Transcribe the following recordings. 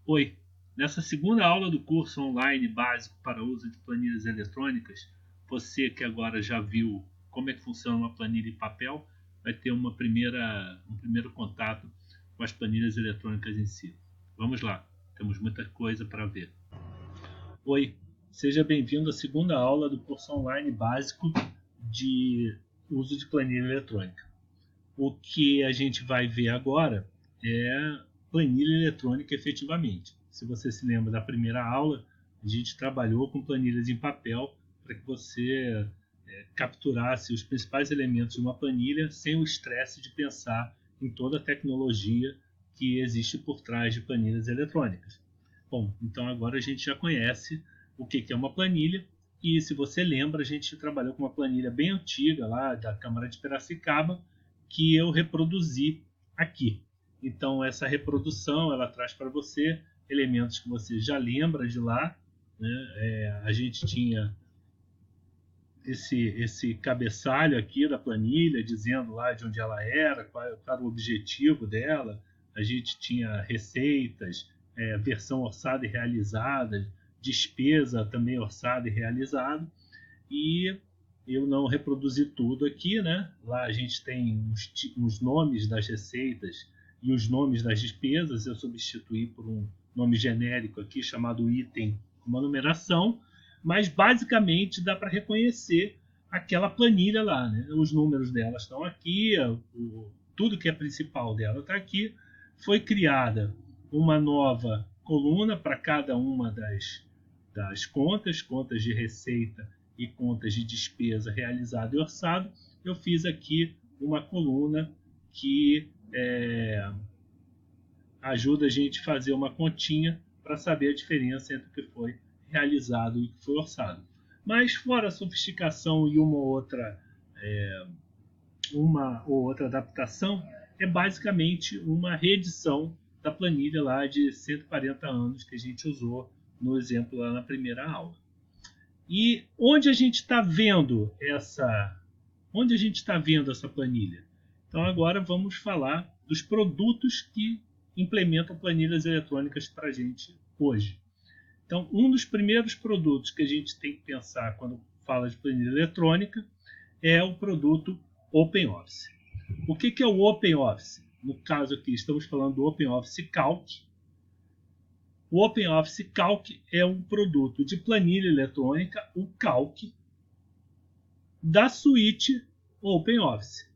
Oi, nessa segunda aula do curso online básico para uso de planilhas eletrônicas, você que agora já viu como é que funciona uma planilha em papel, vai ter um primeiro contato com as planilhas eletrônicas em si. Vamos lá, temos muita coisa para ver. Oi, seja bem-vindo à segunda aula do curso online básico de uso de planilha eletrônica. O que a gente vai ver agora é planilha eletrônica efetivamente. Se você se lembra da primeira aula, a gente trabalhou com planilhas em papel para que você capturasse os principais elementos de uma planilha sem o estresse de pensar em toda a tecnologia que existe por trás de planilhas eletrônicas. Bom, então agora a gente já conhece o que é uma planilha e, se você lembra, a gente trabalhou com uma planilha bem antiga lá da Câmara de Piracicaba que eu reproduzi aqui. Então essa reprodução ela traz para você elementos que você já lembra de lá, né? A gente tinha esse cabeçalho aqui da planilha dizendo lá de onde ela era, qual era o objetivo dela. A gente tinha receitas, versão orçada e realizada, despesa também orçada e realizada. E eu não reproduzi tudo aqui, né? Lá a gente tem uns nomes das receitas e os nomes das despesas. Eu substituí por um nome genérico aqui chamado item com uma numeração, mas basicamente dá para reconhecer aquela planilha lá, né? Os números dela estão aqui, tudo que é principal dela está aqui. Foi criada uma nova coluna para cada uma das contas de receita e contas de despesa realizado e orçado. Eu fiz aqui uma coluna que ajuda a gente a fazer uma continha para saber a diferença entre o que foi realizado e o que foi orçado. Mas fora a sofisticação e uma ou outra adaptação, é basicamente uma reedição da planilha lá de 140 anos que a gente usou no exemplo lá na primeira aula. E onde a gente está vendo essa planilha? Então agora vamos falar dos produtos que implementam planilhas eletrônicas para a gente hoje. Então, um dos primeiros produtos que a gente tem que pensar quando fala de planilha eletrônica é o produto OpenOffice. O que é o OpenOffice? No caso aqui, estamos falando do OpenOffice Calc. O OpenOffice Calc é um produto de planilha eletrônica, o Calc, da suíte OpenOffice.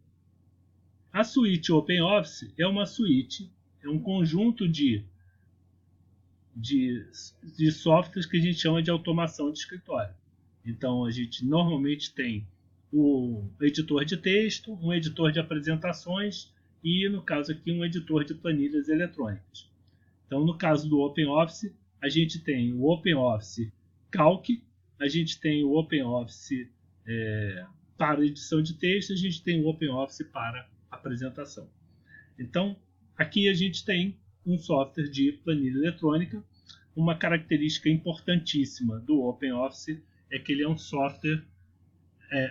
A suíte OpenOffice é uma suíte, é um conjunto de softwares que a gente chama de automação de escritório. Então, a gente normalmente tem o editor de texto, um editor de apresentações e, no caso aqui, um editor de planilhas eletrônicas. Então, no caso do OpenOffice, a gente tem o OpenOffice Calc, a gente tem o OpenOffice para edição de texto, a gente tem o OpenOffice para apresentação. Então, aqui a gente tem um software de planilha eletrônica. Uma característica importantíssima do OpenOffice é que ele é um software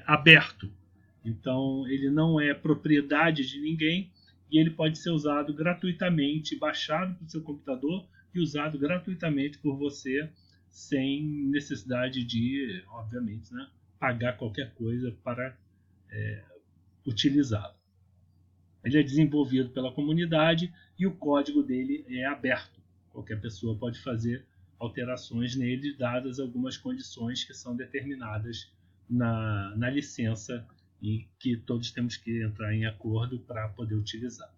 aberto. Então, ele não é propriedade de ninguém e ele pode ser usado gratuitamente, baixado para o seu computador e usado gratuitamente por você, sem necessidade de, obviamente, né, pagar qualquer coisa para utilizá-lo. Ele é desenvolvido pela comunidade e o código dele é aberto. Qualquer pessoa pode fazer alterações nele, dadas algumas condições que são determinadas na licença e que todos temos que entrar em acordo para poder utilizar.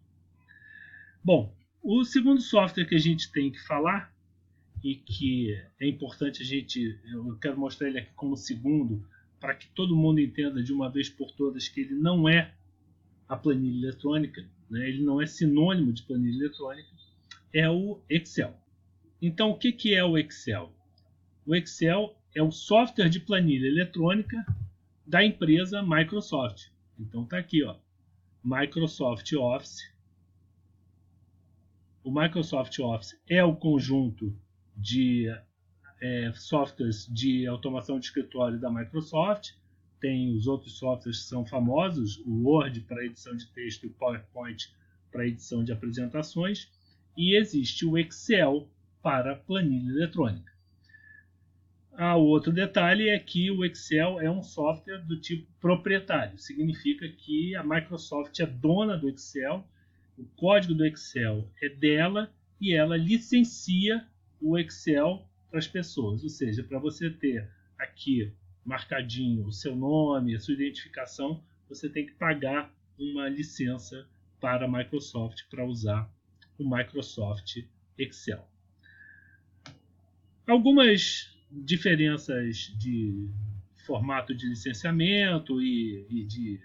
Bom, o segundo software que a gente tem que falar e que é importante eu quero mostrar ele aqui como segundo, para que todo mundo entenda de uma vez por todas que ele não é a planilha eletrônica, né? Ele não é sinônimo de planilha eletrônica, é o Excel. Então, o que é o Excel? O Excel é o software de planilha eletrônica da empresa Microsoft. Então, está aqui, ó, Microsoft Office. O Microsoft Office é o conjunto de softwares de automação de escritório da Microsoft. Tem os outros softwares que são famosos, o Word para edição de texto e o PowerPoint para edição de apresentações. E existe o Excel, para planilha eletrônica. O outro detalhe é que o Excel é um software do tipo proprietário. Significa que a Microsoft é dona do Excel, o código do Excel é dela e ela licencia o Excel para as pessoas. Ou seja, para você ter aqui marcadinho o seu nome, a sua identificação, você tem que pagar uma licença para a Microsoft para usar o Microsoft Excel. Algumas diferenças de formato de licenciamento e de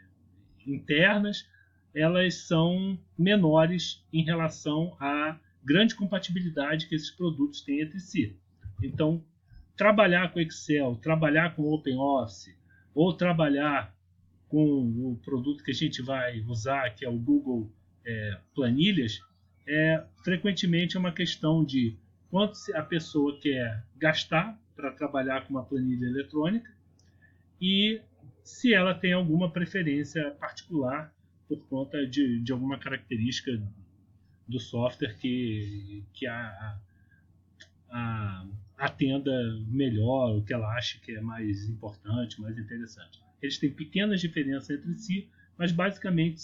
internas, elas são menores em relação à grande compatibilidade que esses produtos têm entre si. Então, trabalhar com Excel, trabalhar com OpenOffice ou trabalhar com o produto que a gente vai usar, que é o Google Planilhas, frequentemente é uma questão de quanto a pessoa quer gastar para trabalhar com uma planilha eletrônica e se ela tem alguma preferência particular por conta de alguma característica do software que atenda melhor, o que ela acha que é mais importante, mais interessante. Eles têm pequenas diferenças entre si, mas basicamente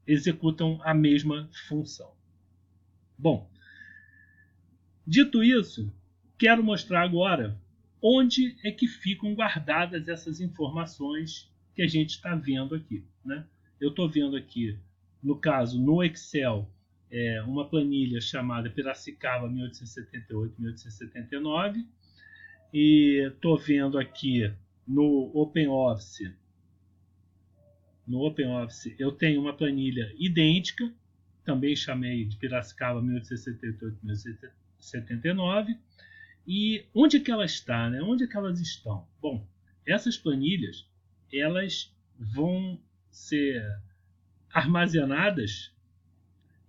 executam a mesma função. Bom, dito isso, quero mostrar agora onde é que ficam guardadas essas informações que a gente está vendo aqui, né? Eu estou vendo aqui, no caso, no Excel, uma planilha chamada Piracicaba 1878-1879 e estou vendo aqui no OpenOffice. No OpenOffice eu tenho uma planilha idêntica, também chamei de Piracicaba 1878-1879. E onde é que ela está, né? Onde é que elas estão? Bom, essas planilhas elas vão ser armazenadas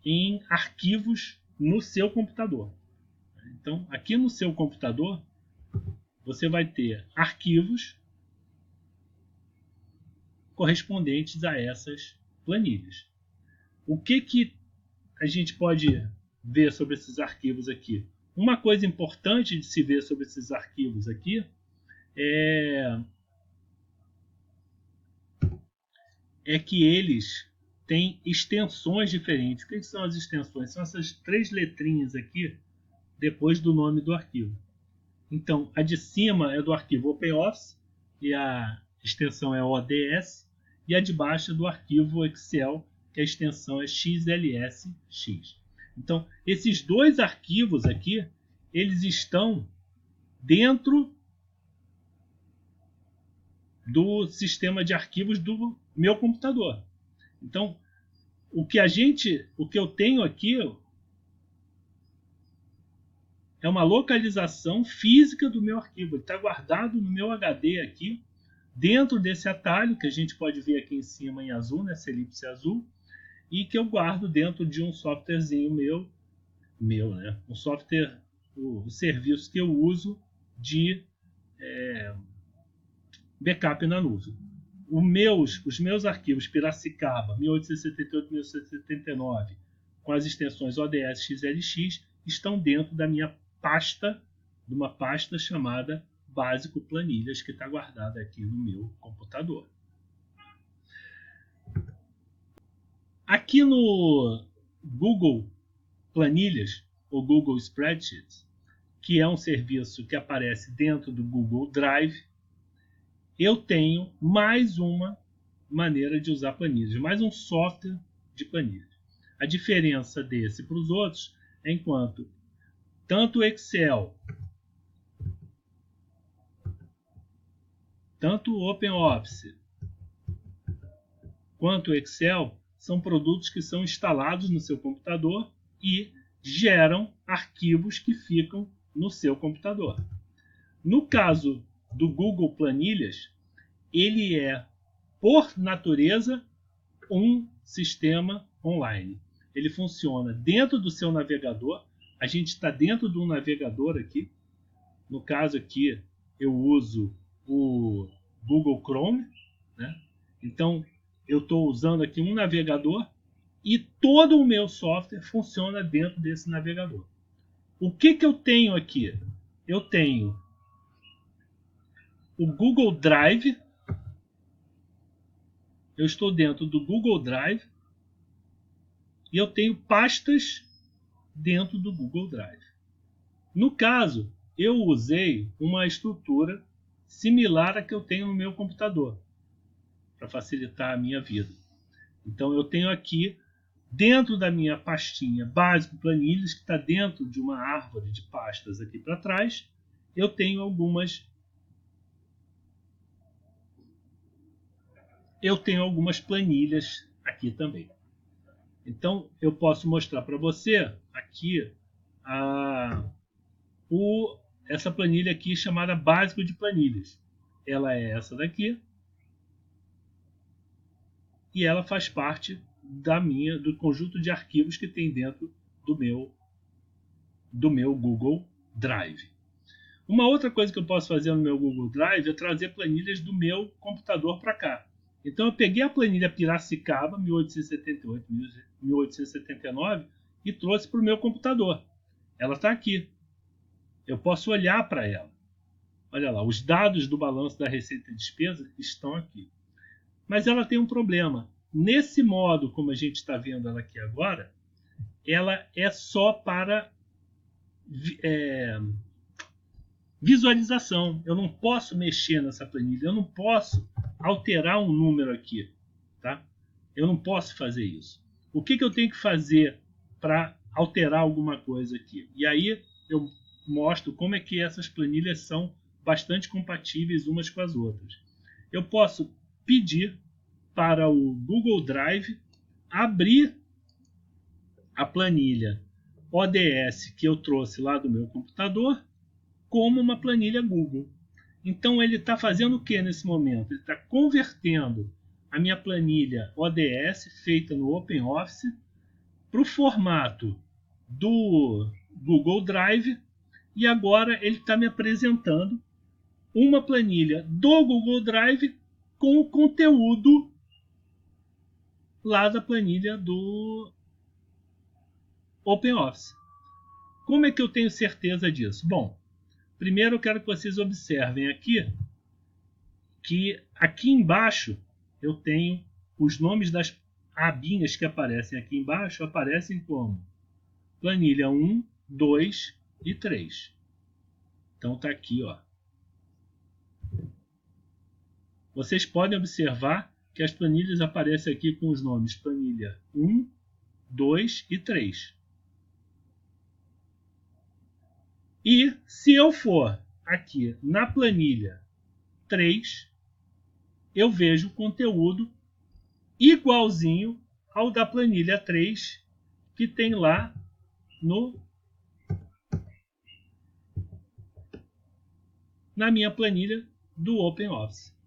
em arquivos no seu computador. Então, aqui no seu computador, você vai ter arquivos correspondentes a essas planilhas. O que a gente pode ver sobre esses arquivos aqui? Uma coisa importante de se ver sobre esses arquivos aqui é que eles têm extensões diferentes. O que são as extensões? São essas 3 letrinhas aqui depois do nome do arquivo. Então, a de cima é do arquivo OpenOffice e a extensão é ODS, e a de baixo é do arquivo Excel, que a extensão é XLSX. Então, esses dois arquivos aqui, eles estão dentro do sistema de arquivos do meu computador. Então, o que eu tenho aqui é uma localização física do meu arquivo. Ele está guardado no meu HD aqui, dentro desse atalho que a gente pode ver aqui em cima em azul, nessa elipse azul, e que eu guardo dentro de um softwarezinho meu, né? Um software, o serviço que eu uso de backup na nuvem. Os meus arquivos Piracicaba 1878-1879 com as extensões ODS XLX estão dentro da minha pasta, de uma pasta chamada Básico Planilhas, que está guardada aqui no meu computador. Aqui no Google Planilhas, ou Google Spreadsheets, que é um serviço que aparece dentro do Google Drive, eu tenho mais uma maneira de usar planilhas, mais um software de planilhas. A diferença desse para os outros é enquanto tanto o Excel, tanto o OpenOffice, quanto o Excel são produtos que são instalados no seu computador e geram arquivos que ficam no seu computador. No caso do Google Planilhas, ele é, por natureza, um sistema online. Ele funciona dentro do seu navegador. A gente está dentro de um navegador aqui. No caso aqui, eu uso o Google Chrome, né? Então, eu estou usando aqui um navegador e todo o meu software funciona dentro desse navegador. O que eu tenho aqui? Eu tenho o Google Drive. Eu estou dentro do Google Drive e eu tenho pastas dentro do Google Drive. No caso, eu usei uma estrutura similar à que eu tenho no meu computador para facilitar a minha vida. Então eu tenho aqui, dentro da minha pastinha básico planilhas, que está dentro de uma árvore de pastas aqui para trás, eu tenho algumas planilhas aqui também. Então eu posso mostrar para você aqui essa planilha aqui chamada básico de planilhas. Ela é essa daqui e ela faz parte do conjunto de arquivos que tem dentro do meu Google Drive. Uma outra coisa que eu posso fazer no meu Google Drive é trazer planilhas do meu computador para cá. Então eu peguei a planilha Piracicaba 1878-1879 e trouxe para o meu computador. Ela está aqui. Eu posso olhar para ela. Olha lá, os dados do balanço da receita e despesa estão aqui. Mas ela tem um problema. Nesse modo, como a gente está vendo ela aqui agora, ela é só para visualização. Eu não posso mexer nessa planilha, eu não posso alterar um número aqui, tá? Eu não posso fazer isso. O que eu tenho que fazer para alterar alguma coisa aqui? E aí eu mostro como é que essas planilhas são bastante compatíveis umas com as outras. Eu posso pedir para o Google Drive abrir a planilha ODS que eu trouxe lá do meu computador como uma planilha Google. Então ele está fazendo o que nesse momento? Ele está convertendo a minha planilha ODS feita no OpenOffice para o formato do Google Drive e agora ele está me apresentando uma planilha do Google Drive com o conteúdo lá da planilha do OpenOffice. Como é que eu tenho certeza disso? Bom, primeiro eu quero que vocês observem aqui que aqui embaixo eu tenho os nomes das abinhas que aparecem aqui embaixo, aparecem como planilha 1, 2 e 3. Então está aqui, ó. Vocês podem observar que as planilhas aparecem aqui com os nomes planilha 1, 2 e 3. E se eu for aqui na planilha 3, eu vejo o conteúdo igualzinho ao da planilha 3 que tem lá na minha planilha do OpenOffice.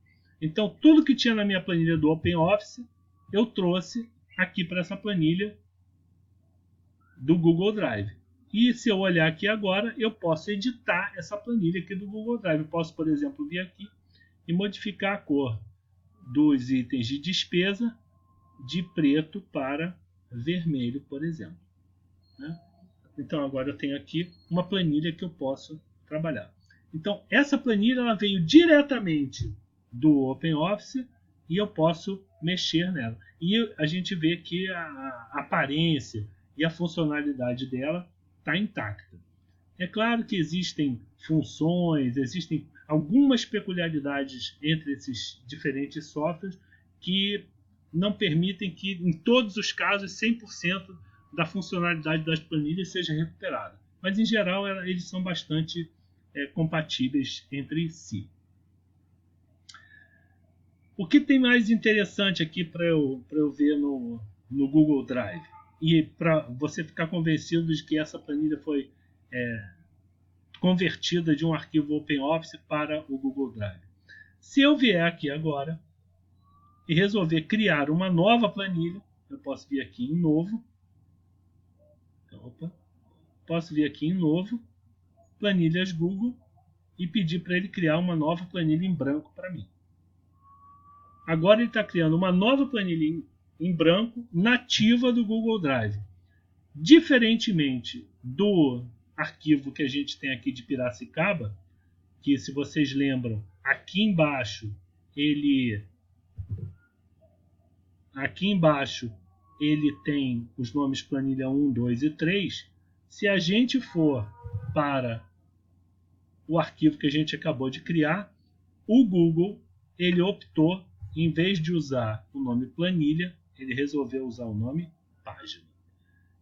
Então, tudo que tinha na minha planilha do OpenOffice, eu trouxe aqui para essa planilha do Google Drive. E se eu olhar aqui agora, eu posso editar essa planilha aqui do Google Drive. Eu posso, por exemplo, vir aqui e modificar a cor dos itens de despesa de preto para vermelho, por exemplo. Né? Então agora eu tenho aqui uma planilha que eu posso trabalhar. Então essa planilha ela veio diretamente do OpenOffice e eu posso mexer nela. E a gente vê que a aparência e a funcionalidade dela está intacta. É claro que existem funções, existem algumas peculiaridades entre esses diferentes softwares que não permitem que, em todos os casos, 100% da funcionalidade das planilhas seja recuperada. Mas, em geral, eles são bastante compatíveis entre si. O que tem mais interessante aqui para eu ver no Google Drive? E para você ficar convencido de que essa planilha foi convertida de um arquivo OpenOffice para o Google Drive. Se eu vier aqui agora e resolver criar uma nova planilha, eu posso vir aqui em novo. Posso vir aqui em novo, planilhas Google, e pedir para ele criar uma nova planilha em branco para mim. Agora ele está criando uma nova planilha em branco, nativa do Google Drive. Diferentemente do arquivo que a gente tem aqui de Piracicaba, que, se vocês lembram, aqui embaixo ele tem os nomes planilha 1, 2 e 3. Se a gente for para o arquivo que a gente acabou de criar, o Google ele optou, em vez de usar o nome planilha, ele resolveu usar o nome página.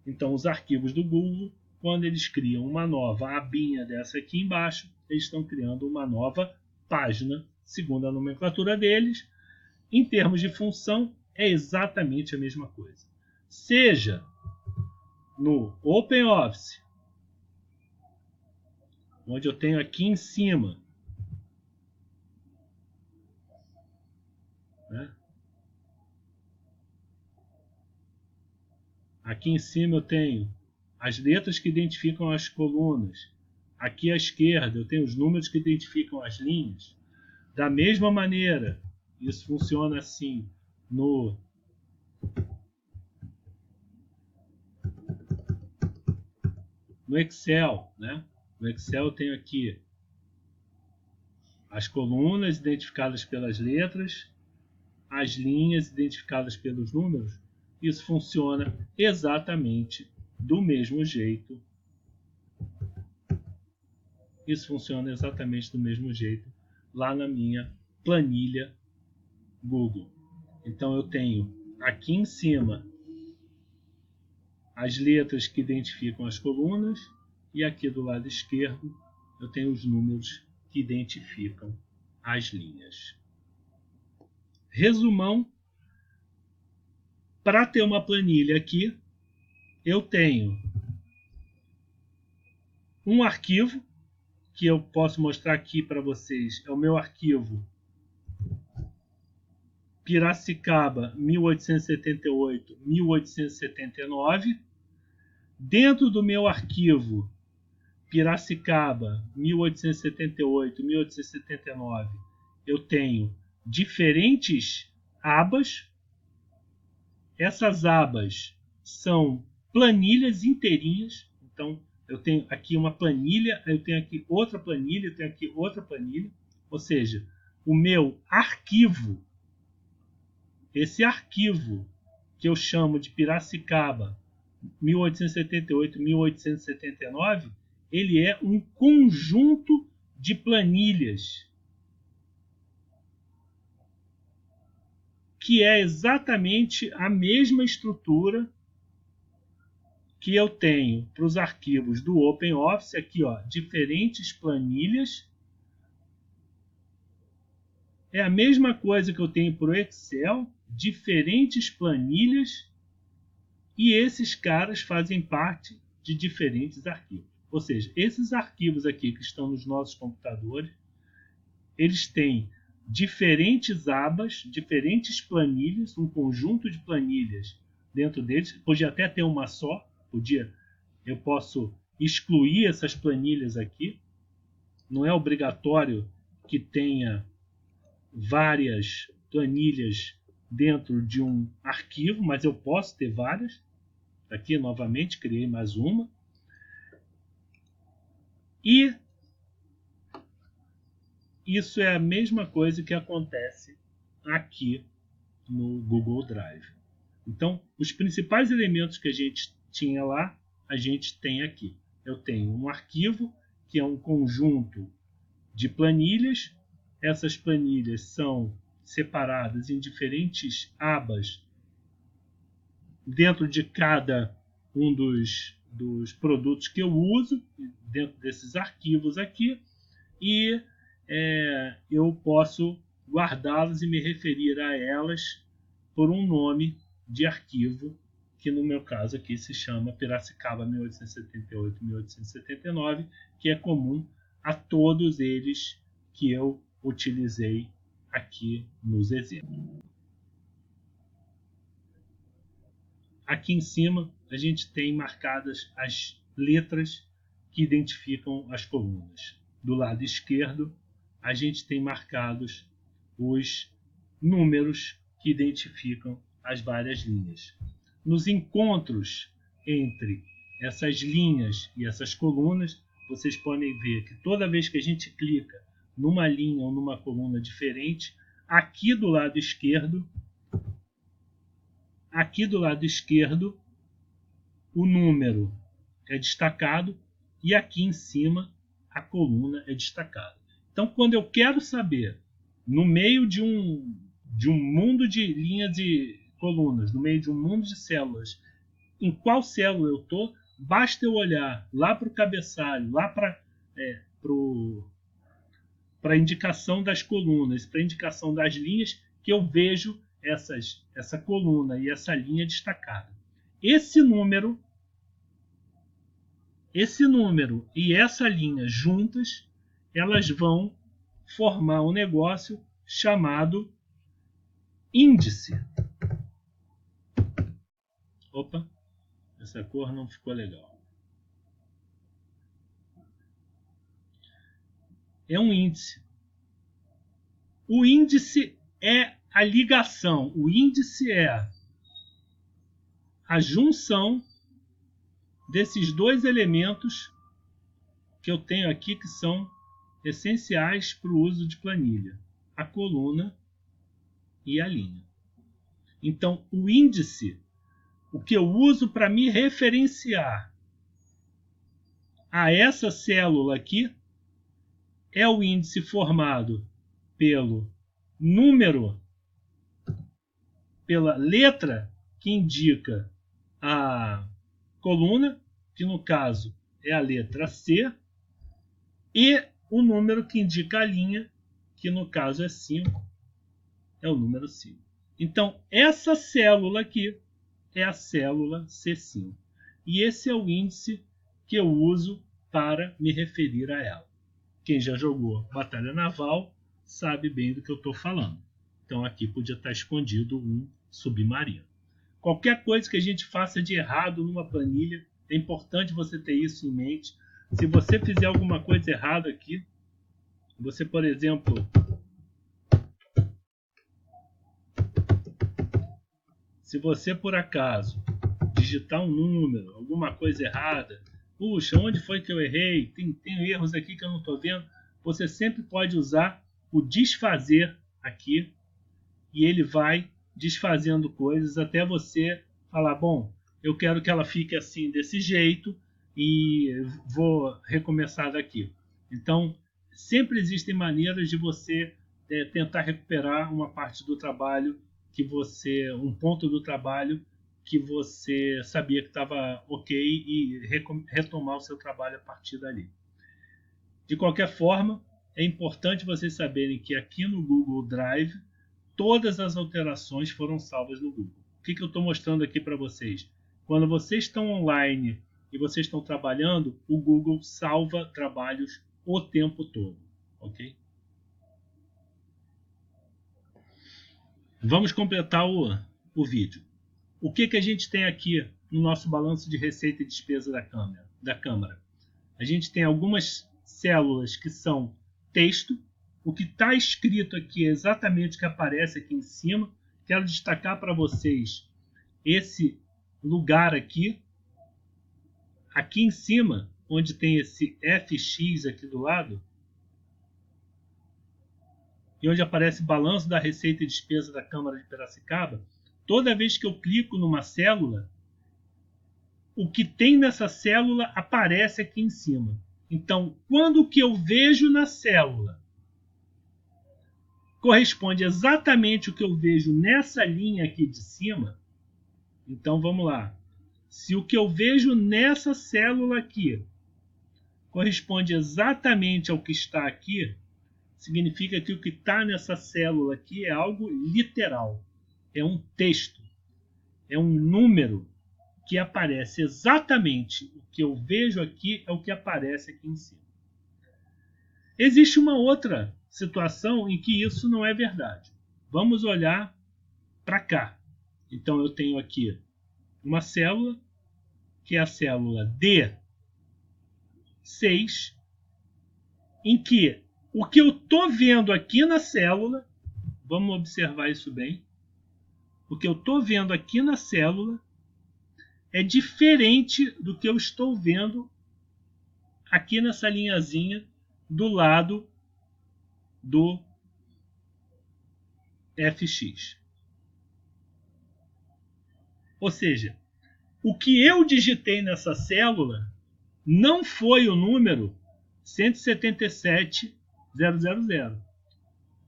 Então, os arquivos do Google, quando eles criam uma nova abinha dessa aqui embaixo, eles estão criando uma nova página, segundo a nomenclatura deles. Em termos de função, é exatamente a mesma coisa. Seja no OpenOffice, onde eu tenho aqui em cima, né? Aqui em cima eu tenho as letras que identificam as colunas. Aqui à esquerda eu tenho os números que identificam as linhas. Da mesma maneira, isso funciona assim no Excel, né? No Excel eu tenho aqui as colunas identificadas pelas letras, as linhas identificadas pelos números. Isso funciona exatamente do mesmo jeito. Lá na minha planilha Google. Então eu tenho aqui em cima as letras que identificam as colunas e aqui do lado esquerdo eu tenho os números que identificam as linhas. Resumão: para ter uma planilha aqui, eu tenho um arquivo que eu posso mostrar aqui para vocês. É o meu arquivo Piracicaba 1878-1879. Dentro do meu arquivo Piracicaba 1878-1879, eu tenho diferentes abas. Essas abas são planilhas inteirinhas. Então, eu tenho aqui uma planilha, eu tenho aqui outra planilha, eu tenho aqui outra planilha. Ou seja, o meu arquivo, esse arquivo que eu chamo de Piracicaba 1878-1879, ele é um conjunto de planilhas que é exatamente a mesma estrutura que eu tenho para os arquivos do OpenOffice. Aqui, ó, diferentes planilhas. É a mesma coisa que eu tenho para o Excel, diferentes planilhas, e esses caras fazem parte de diferentes arquivos. Ou seja, esses arquivos aqui que estão nos nossos computadores, eles têm diferentes abas, diferentes planilhas, um conjunto de planilhas dentro deles. Podia até ter uma só, eu posso excluir essas planilhas aqui. Não é obrigatório que tenha várias planilhas dentro de um arquivo, mas eu posso ter várias. Aqui, novamente, criei mais uma. E isso é a mesma coisa que acontece aqui no Google Drive. Então, os principais elementos que a gente tinha lá, a gente tem aqui. Eu tenho um arquivo, que é um conjunto de planilhas. Essas planilhas são separadas em diferentes abas dentro de cada um dos produtos que eu uso, dentro desses arquivos aqui, e eu posso guardá-las e me referir a elas por um nome de arquivo, que no meu caso aqui se chama Piracicaba 1878-1879, que é comum a todos eles que eu utilizei aqui nos exemplos. Aqui em cima a gente tem marcadas as letras que identificam as colunas. Do lado esquerdo a gente tem marcados os números que identificam as várias linhas. Nos encontros entre essas linhas e essas colunas, vocês podem ver que toda vez que a gente clica numa linha ou numa coluna diferente, aqui do lado esquerdo, o número é destacado e aqui em cima a coluna é destacada. Então, quando eu quero saber, no meio de um mundo de linhas e colunas, no meio de um mundo de células, em qual célula eu estou, basta eu olhar lá para o cabeçalho, lá para a indicação das colunas, para a indicação das linhas, que eu vejo essa coluna e essa linha destacada. Esse número e essa linha juntas, elas vão formar um negócio chamado índice. Opa, essa cor não ficou legal. É um índice. O índice é a ligação. O índice é a junção desses dois elementos que eu tenho aqui, que são essenciais para o uso de planilha: a coluna e a linha. Então, o índice, o que eu uso para me referenciar a essa célula aqui, é o índice formado pelo número, pela letra que indica a coluna, que no caso é a letra C, e o número que indica a linha, que no caso é 5, é o número 5. Então, essa célula aqui é a célula C5. E esse é o índice que eu uso para me referir a ela. Quem já jogou Batalha Naval sabe bem do que eu estou falando. Então aqui podia estar escondido um submarino. Qualquer coisa que a gente faça de errado numa planilha, é importante você ter isso em mente. Se você fizer alguma coisa errada aqui, você, por exemplo, se você por acaso digitar um número, alguma coisa errada, puxa, onde foi que eu errei? Tem erros aqui que eu não estou vendo. Você sempre pode usar o desfazer aqui e ele vai desfazendo coisas até você falar, bom, eu quero que ela fique assim, desse jeito, e vou recomeçar daqui. Então, sempre existem maneiras de você tentar recuperar uma parte do trabalho um ponto do trabalho que você sabia que estava ok e retomar o seu trabalho a partir dali. De qualquer forma, é importante vocês saberem que aqui no Google Drive, todas as alterações foram salvas no Google. O que eu estou mostrando aqui para vocês? Quando vocês estão online e vocês estão trabalhando, o Google salva trabalhos o tempo todo. Ok? Vamos completar o vídeo. O que a gente tem aqui no nosso balanço de receita e despesa da Câmara? A gente tem algumas células que são texto. O que está escrito aqui é exatamente o que aparece aqui em cima. Quero destacar para vocês esse lugar aqui. Aqui em cima, onde tem esse FX aqui do lado, e onde aparece balanço da receita e despesa da Câmara de Piracicaba, toda vez que eu clico numa célula, o que tem nessa célula aparece aqui em cima. Então, quando o que eu vejo na célula corresponde exatamente ao que eu vejo nessa linha aqui de cima, então vamos lá. Se o que eu vejo nessa célula aqui corresponde exatamente ao que está aqui, significa que o que está nessa célula aqui é algo literal. É um texto. É um número que aparece exatamente o que eu vejo aqui é o que aparece aqui em cima. Existe uma outra situação em que isso não é verdade. Vamos olhar para cá. Então eu tenho aqui uma célula, que é a célula D6, em que o que eu estou vendo aqui na célula, vamos observar isso bem, O que eu estou vendo aqui na célula é diferente do que eu estou vendo aqui nessa linhazinha do lado do FX. Ou seja, o que eu digitei nessa célula não foi o número 177.000.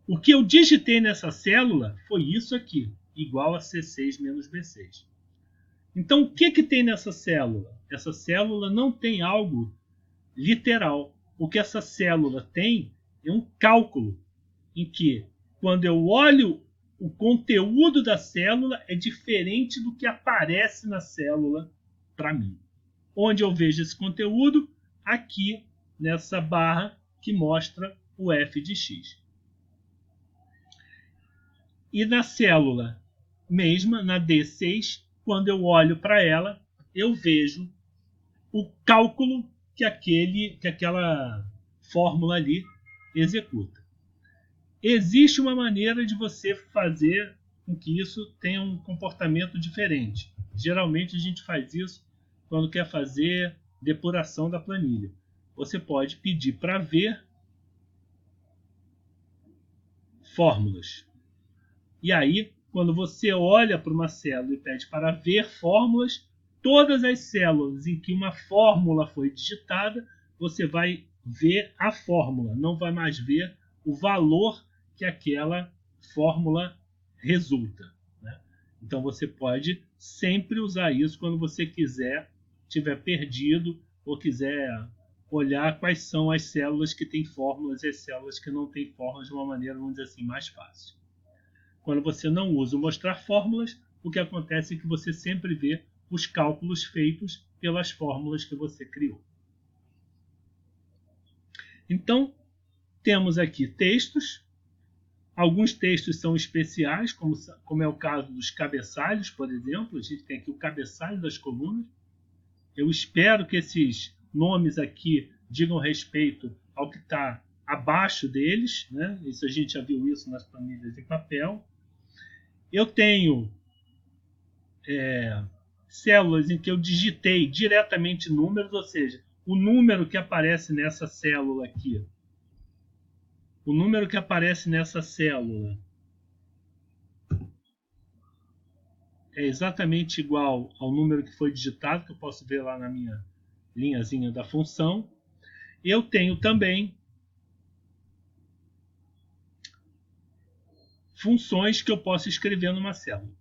O que eu digitei nessa célula foi isso aqui, igual a C6 menos B6. Então, o que tem nessa célula? Essa célula não tem algo literal. O que essa célula tem é um cálculo em que, quando eu olho o conteúdo da célula, é diferente do que aparece na célula para mim. Onde eu vejo esse conteúdo? Aqui, nessa barra que mostra o f de x. E na célula mesma, na D6, quando eu olho para ela, eu vejo o cálculo que aquela fórmula ali executa. Existe uma maneira de você fazer com que isso tenha um comportamento diferente. Geralmente a gente faz isso quando quer fazer depuração da planilha. Você pode pedir para ver fórmulas. E aí, quando você olha para uma célula e pede para ver fórmulas, todas as células em que uma fórmula foi digitada, você vai ver a fórmula, não vai mais ver o valor que aquela fórmula resulta, né? Então você pode sempre usar isso quando você estiver perdido ou quiser olhar quais são as células que têm fórmulas e as células que não têm fórmulas de uma maneira, vamos dizer assim, mais fácil. Quando você não usa o mostrar fórmulas, o que acontece é que você sempre vê os cálculos feitos pelas fórmulas que você criou. Então, temos aqui textos. Alguns textos são especiais, como é o caso dos cabeçalhos, por exemplo. A gente tem aqui o cabeçalho das colunas. Eu espero que esses nomes aqui digam respeito ao que está abaixo deles, né? Isso a gente já viu isso nas planilhas em papel. Eu tenho células em que eu digitei diretamente números, ou seja, o número que aparece nessa célula aqui, o número que aparece nessa célula é exatamente igual ao número que foi digitado, que eu posso ver lá na minha linhazinha da função. Eu tenho também funções que eu posso escrever numa célula.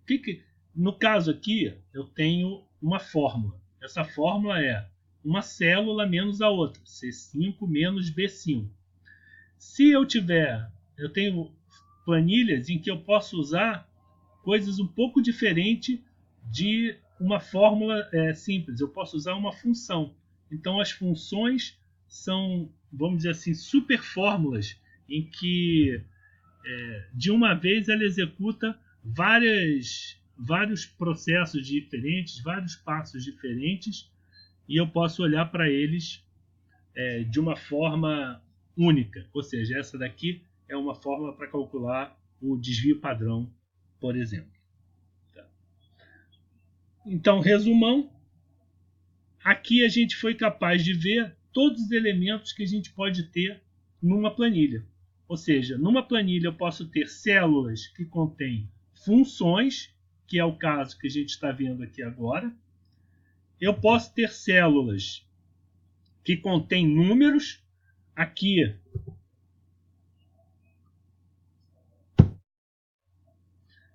No caso aqui, eu tenho uma fórmula. Essa fórmula é uma célula menos a outra, C5 menos B5. Se eu tenho planilhas em que eu posso usar coisas um pouco diferentes de uma fórmula simples. Eu posso usar uma função. Então, as funções são, vamos dizer assim, super fórmulas em que de uma vez ela executa vários processos diferentes, vários passos diferentes, e eu posso olhar para eles de uma forma única. Ou seja, essa daqui é uma fórmula para calcular o desvio padrão, por exemplo. Tá. Então, resumão, aqui a gente foi capaz de ver todos os elementos que a gente pode ter numa planilha. Ou seja, numa planilha eu posso ter células que contêm funções, que é o caso que a gente está vendo aqui agora. Eu posso ter células que contêm números. Aqui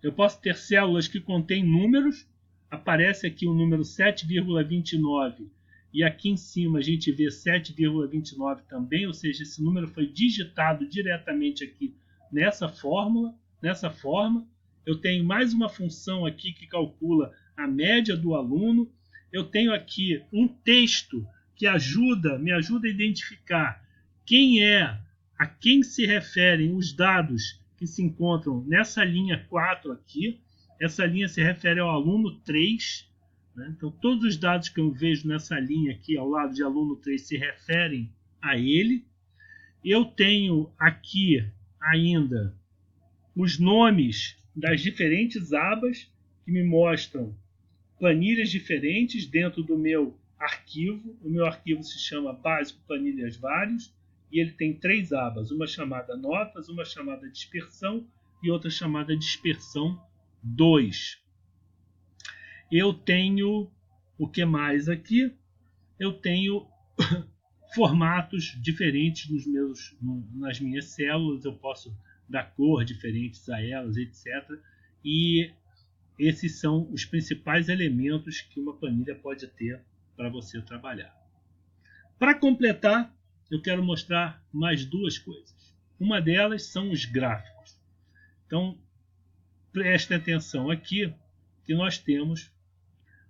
eu posso ter células que contêm números. Aparece aqui o número 7,29 e aqui em cima a gente vê 7,29 também, ou seja, esse número foi digitado diretamente aqui nessa fórmula, nessa forma. Eu tenho mais uma função aqui que calcula a média do aluno. Eu tenho aqui um texto que me ajuda a identificar a quem se referem os dados que se encontram nessa linha 4 aqui. Essa linha se refere ao aluno 3. Né? Então, todos os dados que eu vejo nessa linha aqui, ao lado de aluno 3, se referem a ele. Eu tenho aqui ainda os nomes das diferentes abas. que me mostram planilhas diferentes dentro do meu arquivo. O meu arquivo se chama Básico Planilhas Vários e ele tem 3 abas, uma chamada Notas, uma chamada Dispersão e outra chamada Dispersão 2. Eu tenho o que mais aqui? Eu tenho formatos diferentes nas minhas células, eu posso dar cor diferentes a elas, etc. E esses são os principais elementos que uma planilha pode ter para você trabalhar. Para completar, eu quero mostrar mais 2 coisas. Uma delas são os gráficos. Então, preste atenção aqui que nós temos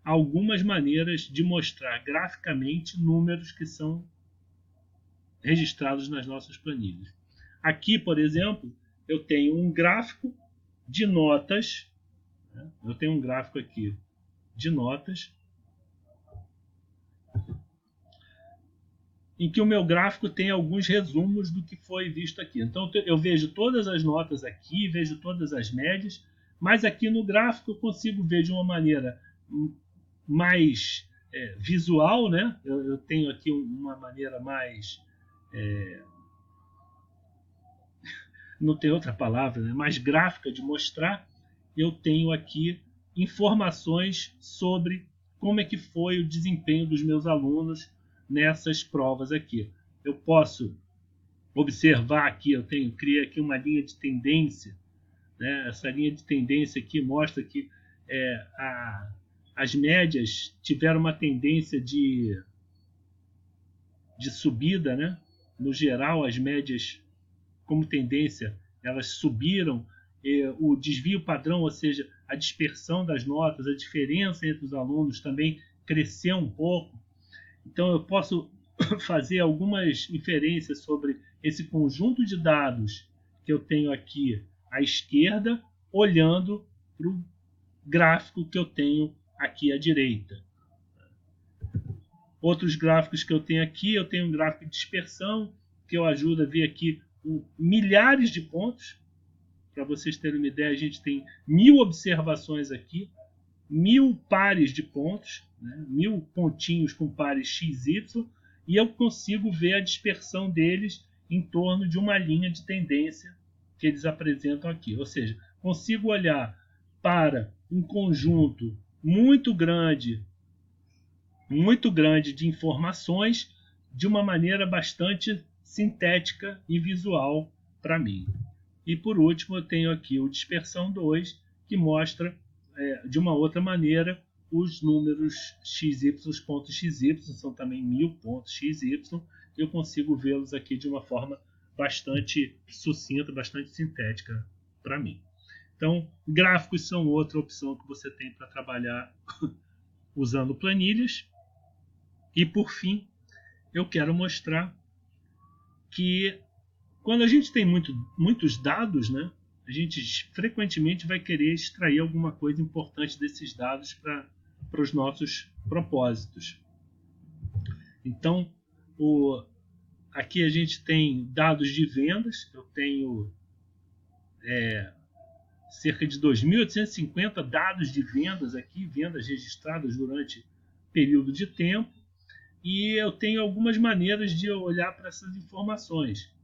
algumas maneiras de mostrar graficamente números que são registrados nas nossas planilhas. Aqui, por exemplo, eu tenho um gráfico de notas. Eu tenho um gráfico aqui de notas, em que o meu gráfico tem alguns resumos do que foi visto aqui. Então eu vejo todas as notas aqui, vejo todas as médias, mas aqui no gráfico eu consigo ver de uma maneira mais visual, né? Eu tenho aqui uma maneira mais... não tem outra palavra, né? Mais gráfica de mostrar. Eu tenho aqui informações sobre como é que foi o desempenho dos meus alunos nessas provas aqui. Eu posso observar aqui, criei aqui uma linha de tendência, né? Essa linha de tendência aqui mostra que as médias tiveram uma tendência de subida, né? No geral, as médias, como tendência, elas subiram. O desvio padrão, ou seja, a dispersão das notas, a diferença entre os alunos também cresceu um pouco. Então eu posso fazer algumas inferências sobre esse conjunto de dados que eu tenho aqui à esquerda, olhando para o gráfico que eu tenho aqui à direita. Outros gráficos que eu tenho aqui, eu tenho um gráfico de dispersão, que eu ajudo a ver aqui milhares de pontos. Para vocês terem uma ideia, a gente tem 1000 observações aqui, 1000 pares de pontos, né? 1000 pontinhos com pares XY, e eu consigo ver a dispersão deles em torno de uma linha de tendência que eles apresentam aqui. Ou seja, consigo olhar para um conjunto muito grande de informações de uma maneira bastante sintética e visual para mim. E por último, eu tenho aqui o Dispersão 2, que mostra de uma outra maneira os números XY, pontos XY, são também 1000 pontos XY, e eu consigo vê-los aqui de uma forma bastante sucinta, bastante sintética para mim. Então, gráficos são outra opção que você tem para trabalhar usando planilhas. E por fim, eu quero mostrar que quando a gente tem muitos dados, né, a gente frequentemente vai querer extrair alguma coisa importante desses dados para os nossos propósitos. Então, aqui a gente tem dados de vendas. Eu tenho cerca de 2.850 dados de vendas aqui, vendas registradas durante período de tempo. E eu tenho algumas maneiras de olhar para essas informações.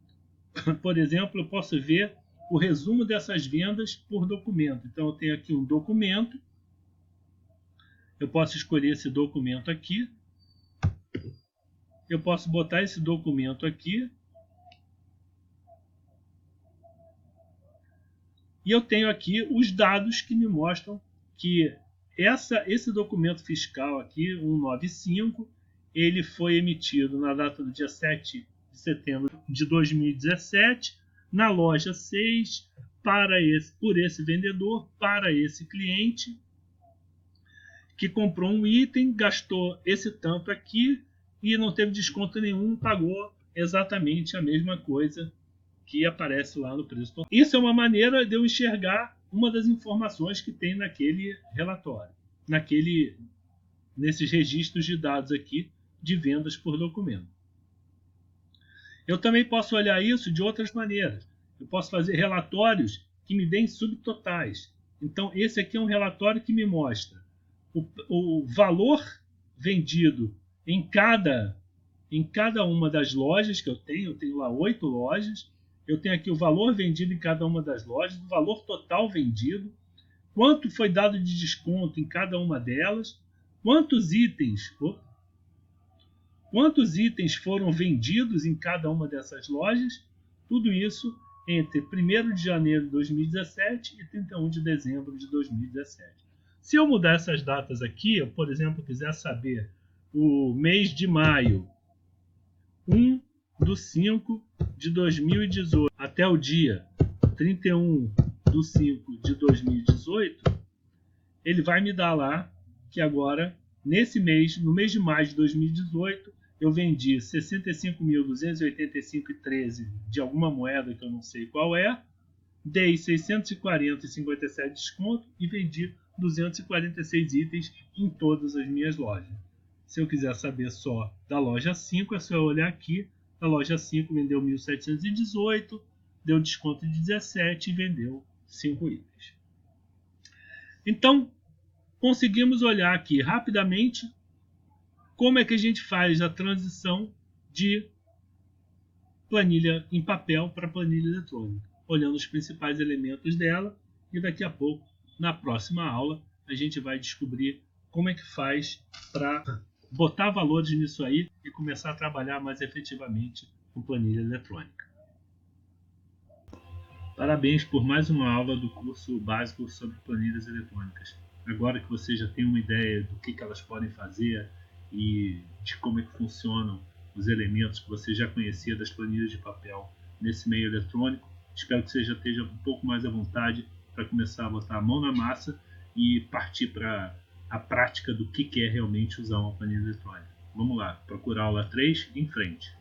Por exemplo, eu posso ver o resumo dessas vendas por documento. Então, eu tenho aqui um documento. Eu posso escolher esse documento aqui. Eu posso botar esse documento aqui. E eu tenho aqui os dados que me mostram que esse documento fiscal aqui, 195, ele foi emitido na data do dia 7 de setembro de 2017, na loja 6, por esse vendedor, para esse cliente, que comprou um item, gastou esse tanto aqui e não teve desconto nenhum, pagou exatamente a mesma coisa que aparece lá no preço. Isso é uma maneira de eu enxergar uma das informações que tem naquele relatório, nesses registros de dados aqui de vendas por documento. Eu também posso olhar isso de outras maneiras. Eu posso fazer relatórios que me deem subtotais. Então, esse aqui é um relatório que me mostra o valor vendido em cada uma das lojas que eu tenho lá 8 lojas, eu tenho aqui o valor vendido em cada uma das lojas, o valor total vendido, quanto foi dado de desconto em cada uma delas, quantos itens foram vendidos em cada uma dessas lojas, tudo isso entre 1º de janeiro de 2017 e 31 de dezembro de 2017. Se eu mudar essas datas aqui, eu, por exemplo, quiser saber o mês de maio, 1/5 de 2018 até o dia 31/5 de 2018, ele vai me dar lá que agora, nesse mês, no mês de maio de 2018, eu vendi 65.285,13 de alguma moeda que eu não sei qual é, dei 640,57 de desconto e vendi 246 itens em todas as minhas lojas. Se eu quiser saber só da loja 5, é só eu olhar aqui. A loja 5 vendeu 1.718, deu desconto de 17 e vendeu 5 itens. Então, conseguimos olhar aqui rapidamente como é que a gente faz a transição de planilha em papel para planilha eletrônica, olhando os principais elementos dela, e daqui a pouco, na próxima aula, a gente vai descobrir como é que faz para botar valores nisso aí e começar a trabalhar mais efetivamente com planilha eletrônica. Parabéns por mais uma aula do curso básico sobre planilhas eletrônicas. Agora que você já tem uma ideia do que elas podem fazer e de como é que funcionam os elementos que você já conhecia das planilhas de papel nesse meio eletrônico, espero que você já esteja um pouco mais à vontade para começar a botar a mão na massa e partir para a prática do que é realmente usar uma planilha eletrônica. Vamos lá, procurar aula 3 em frente.